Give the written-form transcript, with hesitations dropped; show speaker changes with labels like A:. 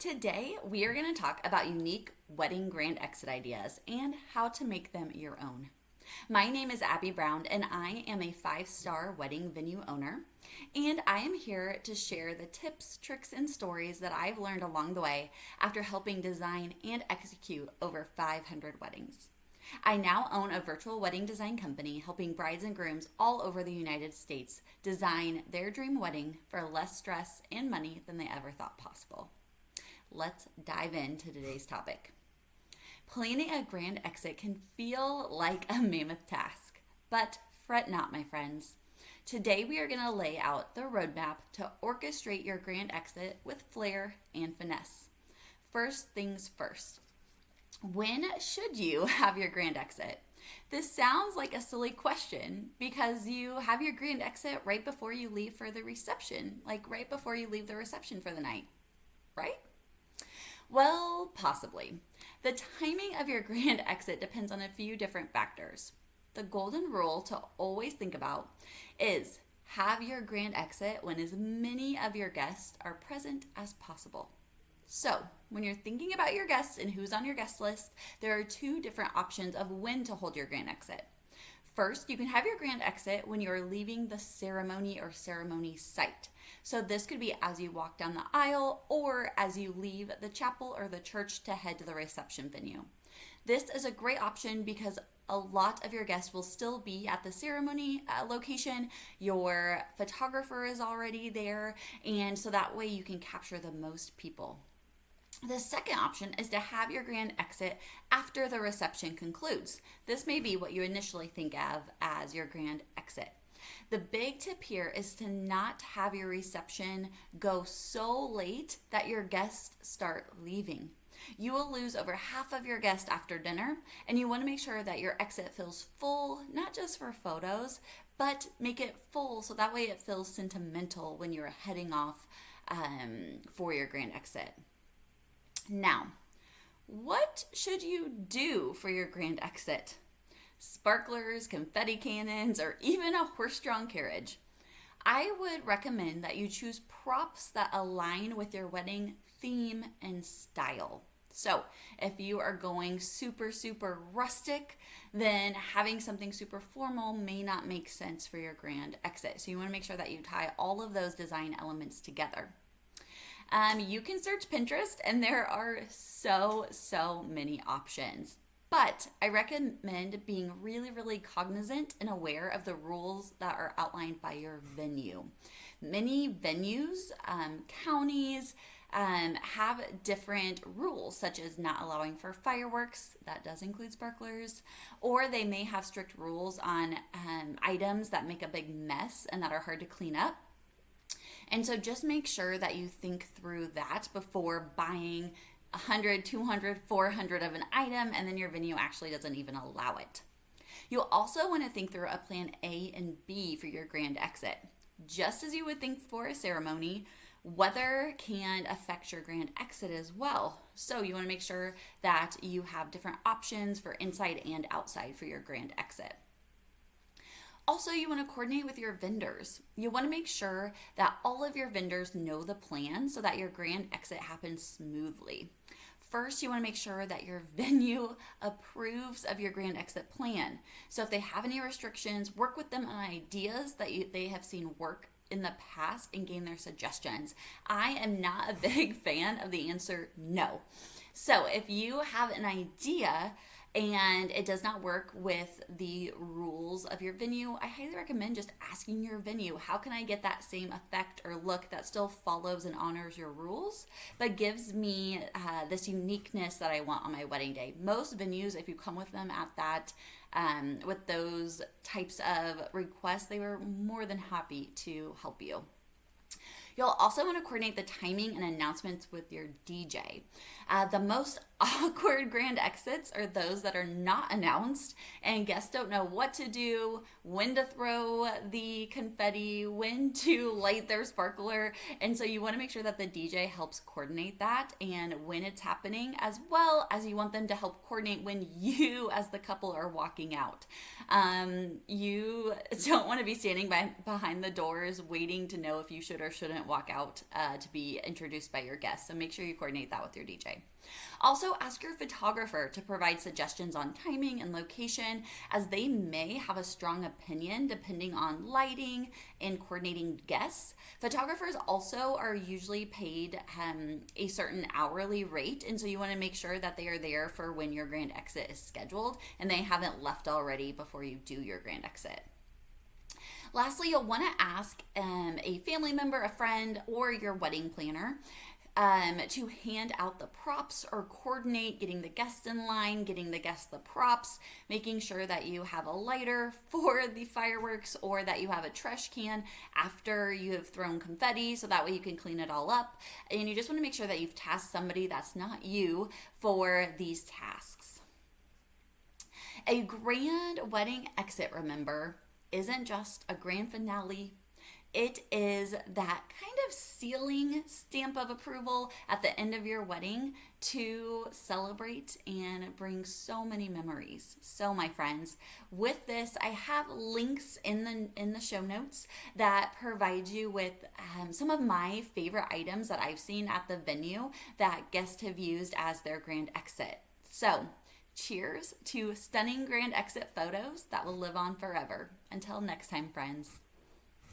A: Today, we are going to talk about unique wedding grand exit ideas and how to make them your own. My name is Abby Brown, and I am a 5-star wedding venue owner. And I am here to share the tips, tricks, and stories that I've learned along the way after helping design and execute over 500 weddings. I now own a virtual wedding design company helping brides and grooms all over the United States design their dream wedding for less stress and money than they ever thought possible. Let's dive into today's topic. Planning a grand exit can feel like a mammoth task, but fret not, my friends. Today we are going to lay out the roadmap to orchestrate your grand exit with flair and finesse. First things first. When should you have your grand exit? This sounds like a silly question because you have your grand exit right before you leave for the reception, like right before you leave the reception for the night, right? Well, possibly. The timing of your grand exit depends on a few different factors. The golden rule to always think about is have your grand exit when as many of your guests are present as possible. So, when you're thinking about your guests and who's on your guest list, there are two different options of when to hold your grand exit. First, you can have your grand exit when you're leaving the ceremony or ceremony site. So this could be as you walk down the aisle or as you leave the chapel or the church to head to the reception venue. This is a great option because a lot of your guests will still be at the ceremony location. Your photographer is already there, and so that way you can capture the most people. The second option is to have your grand exit after the reception concludes. This may be what you initially think of as your grand exit. The big tip here is to not have your reception go so late that your guests start leaving. You will lose over half of your guests after dinner, and you want to make sure that your exit feels full, not just for photos, but make it full so that way it feels sentimental when you're heading off for your grand exit. Now, what should you do for your grand exit? Sparklers, confetti cannons, or even a horse-drawn carriage. I would recommend that you choose props that align with your wedding theme and style. So if you are going super rustic, then having something super formal may not make sense for your grand exit. So you want to make sure that you tie all of those design elements together. You can search Pinterest and there are so many options. But I recommend being really cognizant and aware of the rules that are outlined by your venue. Many venues, counties, have different rules, such as not allowing for fireworks, that does include sparklers, or they may have strict rules on items that make a big mess and that are hard to clean up. And so just make sure that you think through that before buying 100, 200, 400 of an item, and then your venue actually doesn't even allow it. You'll also want to think through a plan A and B for your grand exit. Just as you would think for a ceremony, weather can affect your grand exit as well. So you want to make sure that you have different options for inside and outside for your grand exit. Also, you want to coordinate with your vendors. You want to make sure that all of your vendors know the plan so that your grand exit happens smoothly. First, you want to make sure that your venue approves of your grand exit plan. So if they have any restrictions, work with them on ideas that they have seen work in the past and gain their suggestions. I am not a big fan of the answer no. So if you have an idea and it does not work with the rules of your venue, I highly recommend just asking your venue, how can I get that same effect or look that still follows and honors your rules, but gives me this uniqueness that I want on my wedding day. Most venues, if you come with them at that, with those types of requests, they were more than happy to help you. You'll also want to coordinate the timing and announcements with your DJ. The most awkward grand exits are those that are not announced and guests don't know what to do, when to throw the confetti, when to light their sparkler. And so you want to make sure that the DJ helps coordinate that and when it's happening, as well as you want them to help coordinate when you as the couple are walking out. You don't want to be standing behind the doors waiting to know if you should or shouldn't walk out to be introduced by your guests. So make sure you coordinate that with your DJ. Also, ask your photographer to provide suggestions on timing and location, as they may have a strong opinion depending on lighting and coordinating guests. Photographers also are usually paid a certain hourly rate, and so you want to make sure that they are there for when your grand exit is scheduled and they haven't left already before you do your grand exit. Lastly, you'll want to ask a family member, a friend, or your wedding planner to hand out the props or coordinate getting the guest in line, getting the guest the props, making sure that you have a lighter for the fireworks or that you have a trash can after you have thrown confetti, so that way you can clean it all up. And you just want to make sure that you've tasked somebody that's not you for these tasks. A grand wedding exit, remember, isn't just a grand finale. It is that kind of sealing stamp of approval at the end of your wedding to celebrate and bring so many memories. So my friends, with this, I have links in the show notes that provide you with some of my favorite items that I've seen at the venue that guests have used as their grand exit. So cheers to stunning grand exit photos that will live on forever. Until next time, friends.